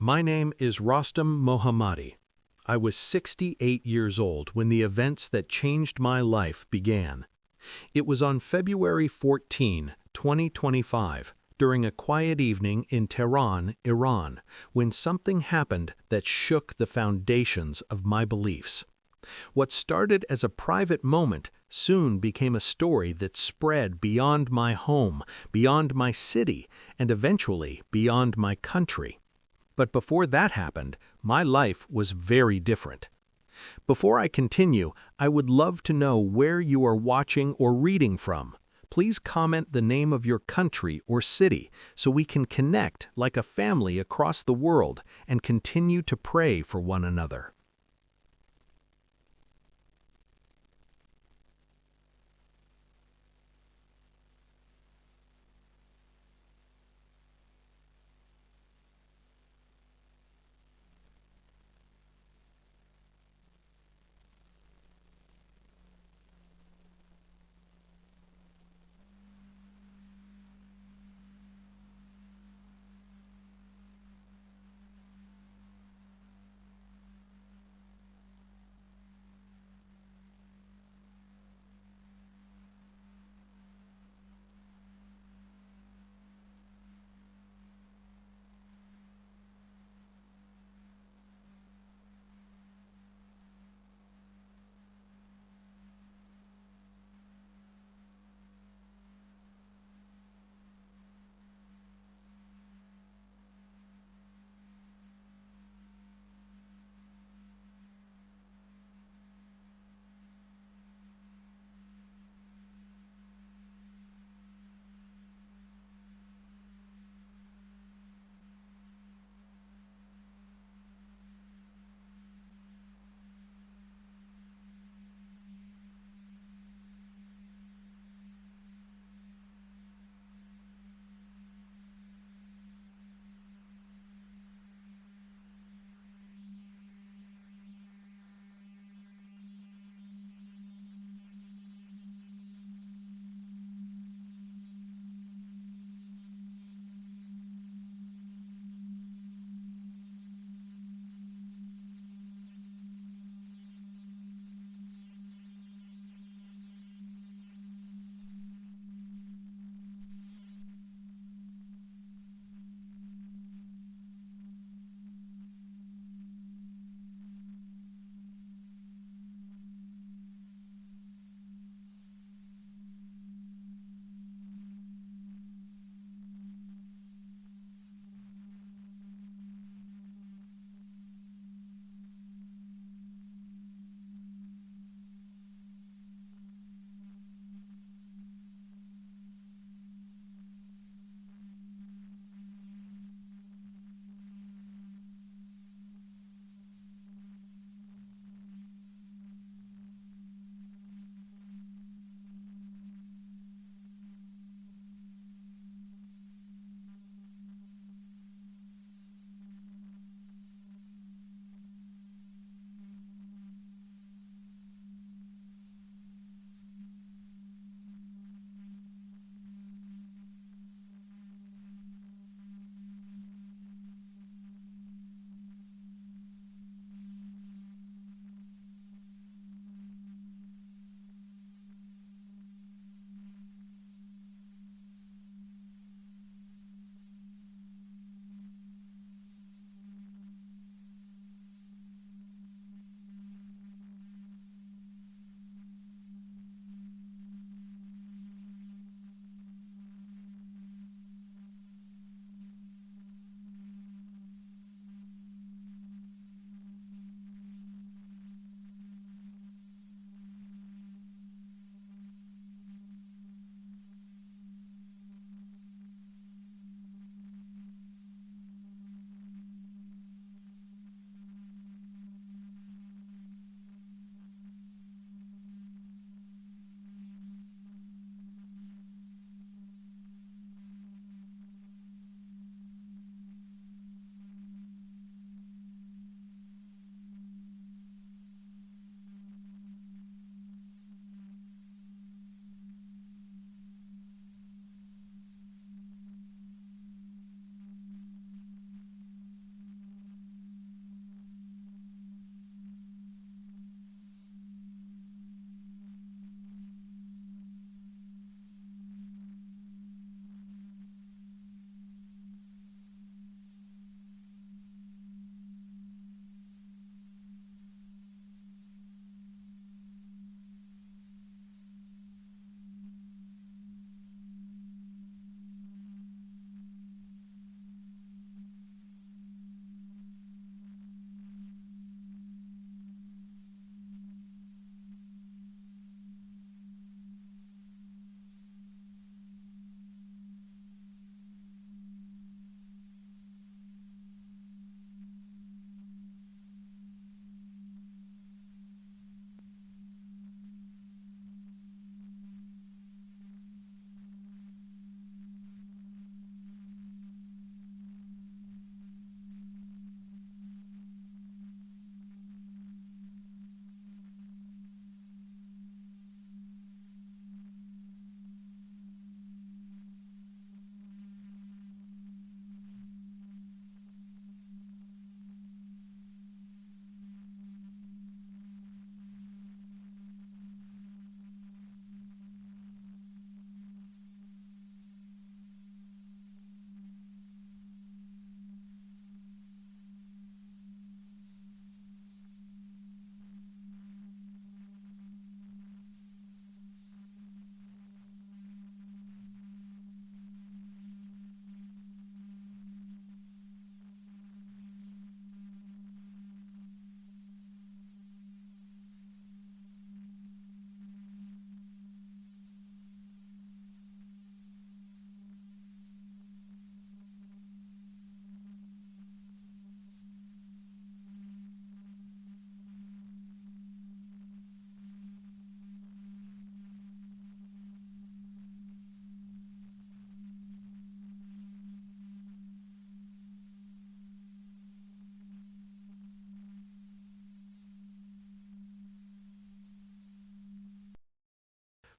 My name is Rostam Mohammadi. I was 68 years old when the events that changed my life began. It was on February 14, 2025, during a quiet evening in Tehran, Iran, when something happened that shook the foundations of my beliefs. What started as a private moment soon became a story that spread beyond my home, beyond my city, and eventually beyond my country. But before that happened, my life was very different. Before I continue, I would love to know where you are watching or reading from. Please comment the name of your country or city so we can connect like a family across the world and continue to pray for one another.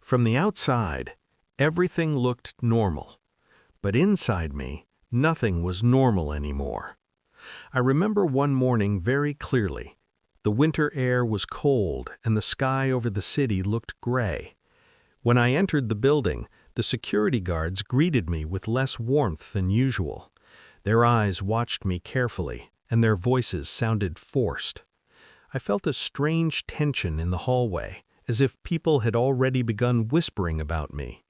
From the outside, everything looked normal, but inside me, nothing was normal anymore. I remember one morning very clearly. The winter air was cold and the sky over the city looked gray. When I entered the building, the security guards greeted me with less warmth than usual. Their eyes watched me carefully, and their voices sounded forced. I felt a strange tension in the hallway, as if people had already begun whispering about me.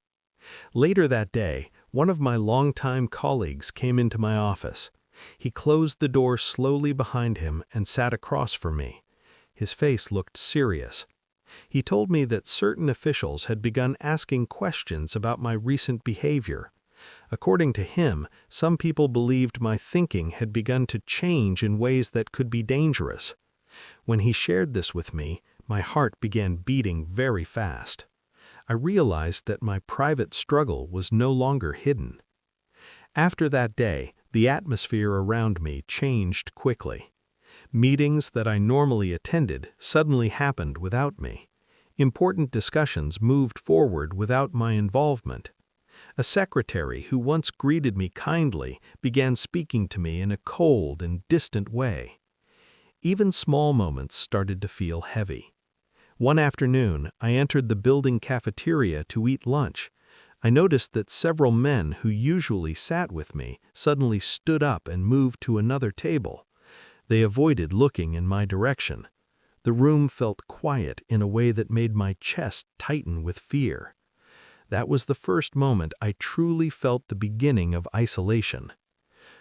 Later that day, one of my longtime colleagues came into my office. He closed the door slowly behind him and sat across from me. His face looked serious. He told me that certain officials had begun asking questions about my recent behavior. According to him, some people believed my thinking had begun to change in ways that could be dangerous. When he shared this with me, my heart began beating very fast. I realized that my private struggle was no longer hidden. After that day, the atmosphere around me changed quickly. Meetings that I normally attended suddenly happened without me. Important discussions moved forward without my involvement. A secretary who once greeted me kindly began speaking to me in a cold and distant way. Even small moments started to feel heavy. One afternoon, I entered the building cafeteria to eat lunch. I noticed that several men who usually sat with me suddenly stood up and moved to another table. They avoided looking in my direction. The room felt quiet in a way that made my chest tighten with fear. That was the first moment I truly felt the beginning of isolation.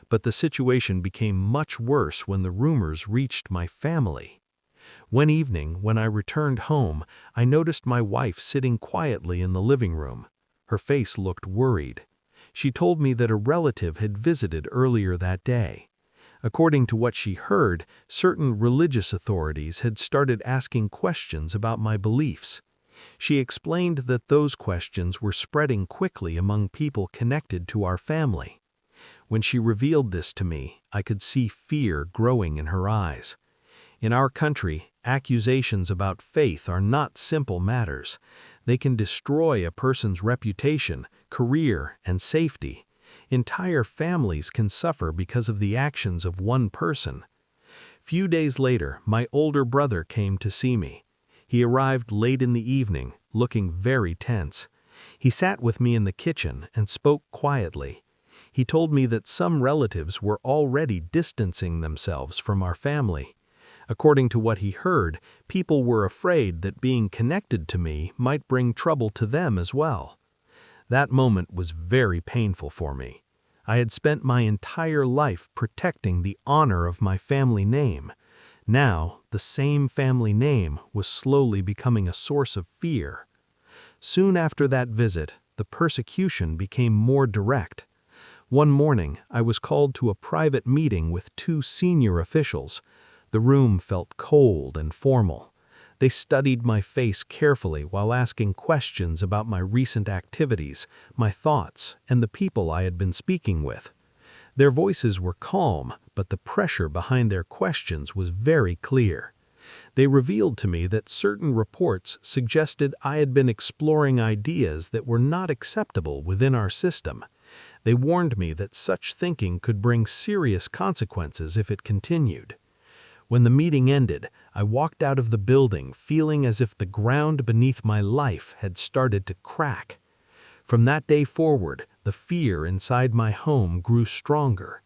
But the situation became much worse when the rumors reached my family. One evening, when I returned home, I noticed my wife sitting quietly in the living room. Her face looked worried. She told me that a relative had visited earlier that day. According to what she heard, certain religious authorities had started asking questions about my beliefs. She explained that those questions were spreading quickly among people connected to our family. When she revealed this to me, I could see fear growing in her eyes. In our country, accusations about faith are not simple matters. They can destroy a person's reputation, career, and safety. Entire families can suffer because of the actions of one person. Few days later, my older brother came to see me. He arrived late in the evening, looking very tense. He sat with me in the kitchen and spoke quietly. He told me that some relatives were already distancing themselves from our family. According to what he heard, people were afraid that being connected to me might bring trouble to them as well. That moment was very painful for me. I had spent my entire life protecting the honor of my family name. Now, the same family name was slowly becoming a source of fear. Soon after that visit, the persecution became more direct. One morning, I was called to a private meeting with two senior officials. The room felt cold and formal. They studied my face carefully while asking questions about my recent activities, my thoughts, and the people I had been speaking with. Their voices were calm, but the pressure behind their questions was very clear. They revealed to me that certain reports suggested I had been exploring ideas that were not acceptable within our system. They warned me that such thinking could bring serious consequences if it continued. When the meeting ended, I walked out of the building feeling as if the ground beneath my life had started to crack. From that day forward, the fear inside my home grew stronger.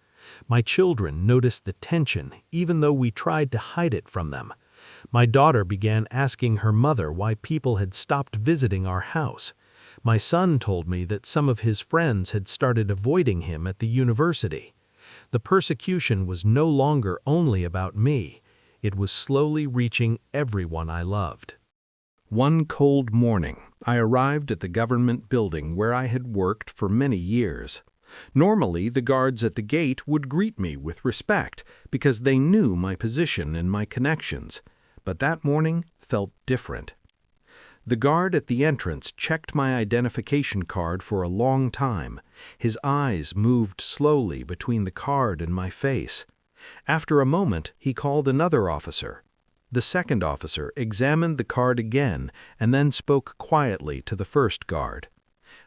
My children noticed the tension even though we tried to hide it from them. My daughter began asking her mother why people had stopped visiting our house. My son told me that some of his friends had started avoiding him at the university. The persecution was no longer only about me. It was slowly reaching everyone I loved. One cold morning, I arrived at the government building where I had worked for many years. Normally, the guards at the gate would greet me with respect because they knew my position and my connections, but that morning felt different. The guard at the entrance checked my identification card for a long time. His eyes moved slowly between the card and my face. After a moment, he called another officer. The second officer examined the card again and then spoke quietly to the first guard.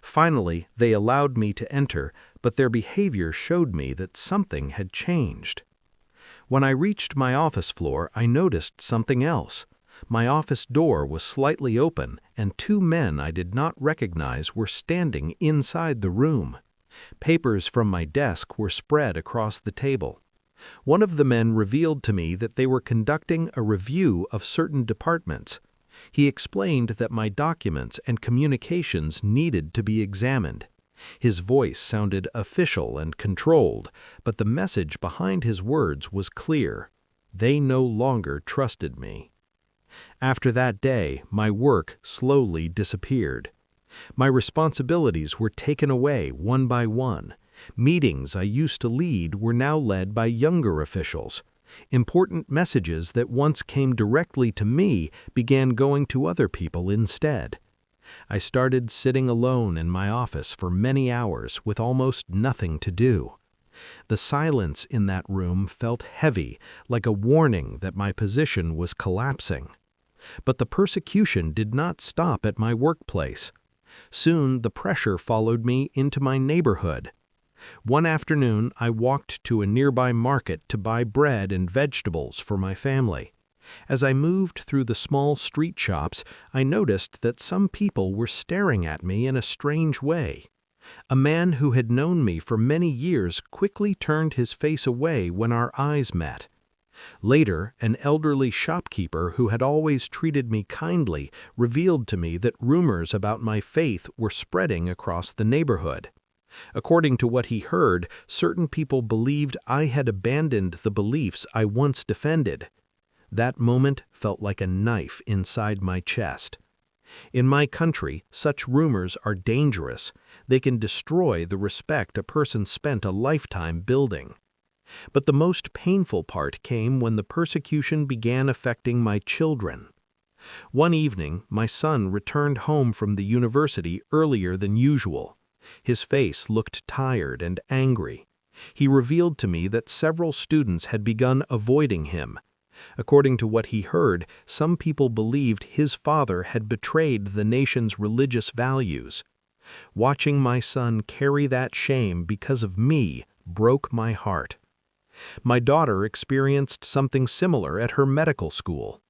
Finally, they allowed me to enter, but their behavior showed me that something had changed. When I reached my office floor, I noticed something else. My office door was slightly open, and two men I did not recognize were standing inside the room. Papers from my desk were spread across the table. One of the men revealed to me that they were conducting a review of certain departments. He explained that my documents and communications needed to be examined. His voice sounded official and controlled, but the message behind his words was clear. They no longer trusted me. After that day, my work slowly disappeared. My responsibilities were taken away one by one. Meetings I used to lead were now led by younger officials. Important messages that once came directly to me began going to other people instead. I started sitting alone in my office for many hours with almost nothing to do. The silence in that room felt heavy, like a warning that my position was collapsing. But the persecution did not stop at my workplace. Soon the pressure followed me into my neighborhood. One afternoon, I walked to a nearby market to buy bread and vegetables for my family. As I moved through the small street shops, I noticed that some people were staring at me in a strange way. A man who had known me for many years quickly turned his face away when our eyes met. Later, an elderly shopkeeper who had always treated me kindly revealed to me that rumors about my faith were spreading across the neighborhood. According to what he heard, certain people believed I had abandoned the beliefs I once defended. That moment felt like a knife inside my chest. In my country, such rumors are dangerous. They can destroy the respect a person spent a lifetime building. But the most painful part came when the persecution began affecting my children. One evening, my son returned home from the university earlier than usual. His face looked tired and angry. He revealed to me that several students had begun avoiding him. According to what he heard, some people believed his father had betrayed the nation's religious values. Watching my son carry that shame because of me broke my heart. My daughter experienced something similar at her medical school.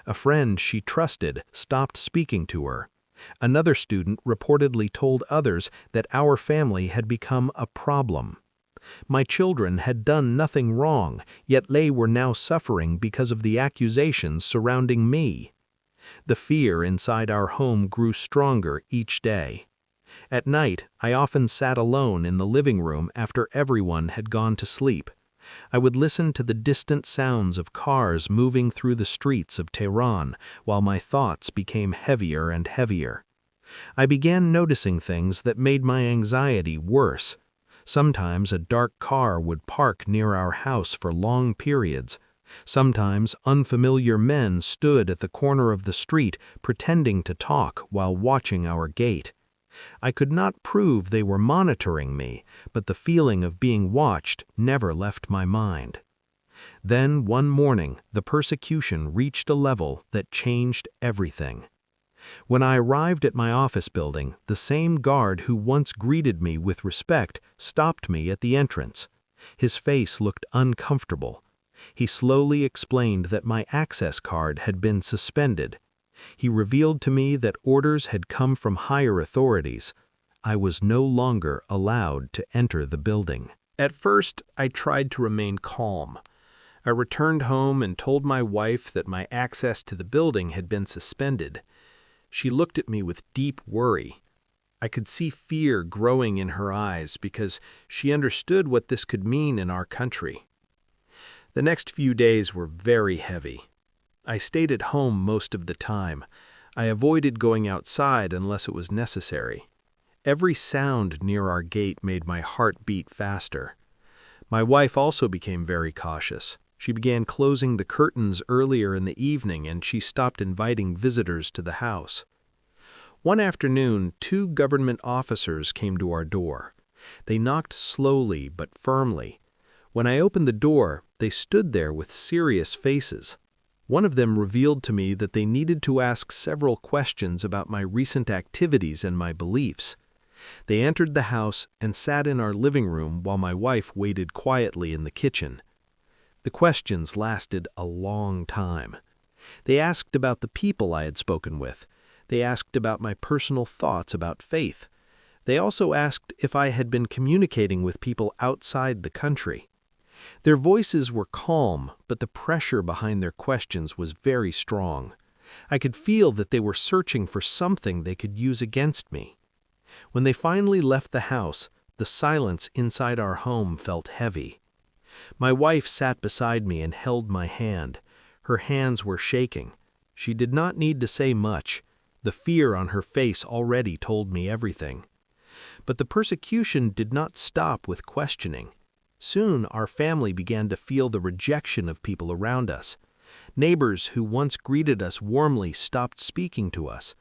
A friend she trusted stopped speaking to her. Another student reportedly told others that our family had become a problem. My children had done nothing wrong, yet they were now suffering because of the accusations surrounding me. The fear inside our home grew stronger each day. At night, I often sat alone in the living room after everyone had gone to sleep. I would listen to the distant sounds of cars moving through the streets of Tehran while my thoughts became heavier and heavier. I began noticing things that made my anxiety worse. Sometimes a dark car would park near our house for long periods. Sometimes unfamiliar men stood at the corner of the street pretending to talk while watching our gate. I could not prove they were monitoring me, but the feeling of being watched never left my mind. Then, one morning, the persecution reached a level that changed everything. When I arrived at my office building, the same guard who once greeted me with respect stopped me at the entrance. His face looked uncomfortable. He slowly explained that my access card had been suspended. He revealed to me that orders had come from higher authorities. I was no longer allowed to enter the building. At first, I tried to remain calm. I returned home and told my wife that my access to the building had been suspended. She looked at me with deep worry. I could see fear growing in her eyes because she understood what this could mean in our country. The next few days were very heavy. I stayed at home most of the time. I avoided going outside unless it was necessary. Every sound near our gate made my heart beat faster. My wife also became very cautious. She began closing the curtains earlier in the evening, and she stopped inviting visitors to the house. One afternoon, 2 government officers came to our door. They knocked slowly but firmly. When I opened the door, they stood there with serious faces. One of them revealed to me that they needed to ask several questions about my recent activities and my beliefs. They entered the house and sat in our living room while my wife waited quietly in the kitchen. The questions lasted a long time. They asked about the people I had spoken with. They asked about my personal thoughts about faith. They also asked if I had been communicating with people outside the country. Their voices were calm, but the pressure behind their questions was very strong. I could feel that they were searching for something they could use against me. When they finally left the house, the silence inside our home felt heavy. My wife sat beside me and held my hand. Her hands were shaking. She did not need to say much. The fear on her face already told me everything. But the persecution did not stop with questioning. Soon our family began to feel the rejection of people around us. Neighbors who once greeted us warmly stopped speaking to us.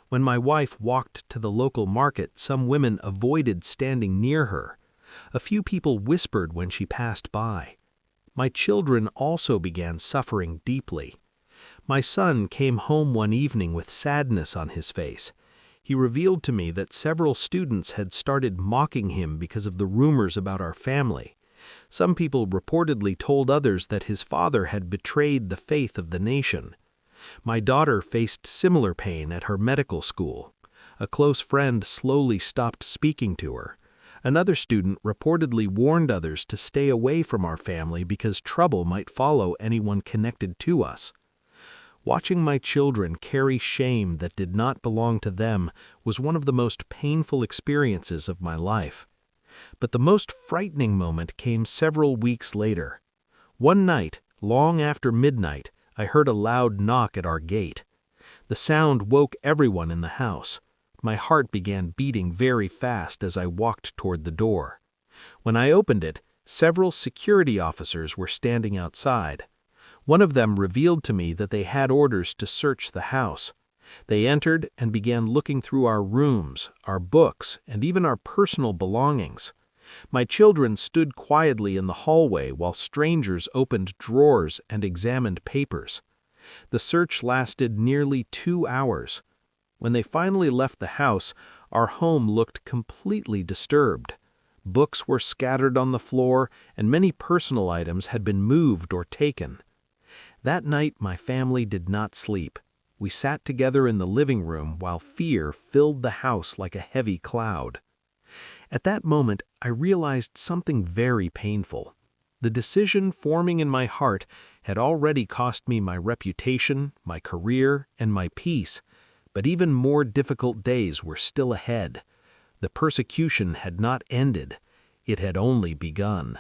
When my wife walked to the local market, some women avoided standing near her. A few people whispered when she passed by. My children also began suffering deeply. My son came home one evening with sadness on his face. He revealed to me that several students had started mocking him because of the rumors about our family. Some people reportedly told others that his father had betrayed the faith of the nation. My daughter faced similar pain at her medical school. A close friend slowly stopped speaking to her. Another student reportedly warned others to stay away from our family because trouble might follow anyone connected to us. Watching my children carry shame that did not belong to them was one of the most painful experiences of my life. But the most frightening moment came several weeks later. One night, long after midnight, I heard a loud knock at our gate. The sound woke everyone in the house. My heart began beating very fast as I walked toward the door. When I opened it, several security officers were standing outside. One of them revealed to me that they had orders to search the house. They entered and began looking through our rooms, our books, and even our personal belongings. My children stood quietly in the hallway while strangers opened drawers and examined papers. The search lasted nearly 2 hours. When they finally left the house, our home looked completely disturbed. Books were scattered on the floor, and many personal items had been moved or taken. That night, my family did not sleep. We sat together in the living room while fear filled the house like a heavy cloud. At that moment, I realized something very painful. The decision forming in my heart had already cost me my reputation, my career, and my peace, but even more difficult days were still ahead. The persecution had not ended. It had only begun.